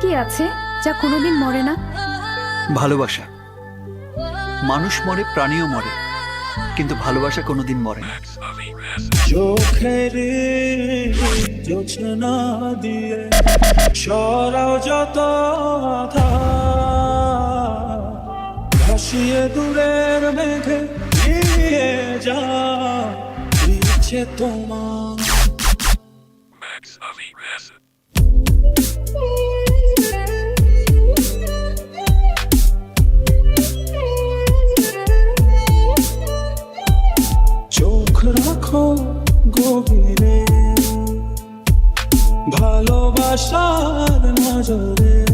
কি আছে যা কোনোদিন মরে না? ভালোবাসা। মানুষ মরে, প্রাণীও মরে, কিন্তু ভালোবাসা কোনোদিন মরে না। চোখের জোছনা দিয়ে সরাও যত আধার, ভাসিয়ে দূরের মেঘে নিয়ে যা ইচ্ছে তোমার। চোখ রাখো গভীরে ভালোবাসার নজরে।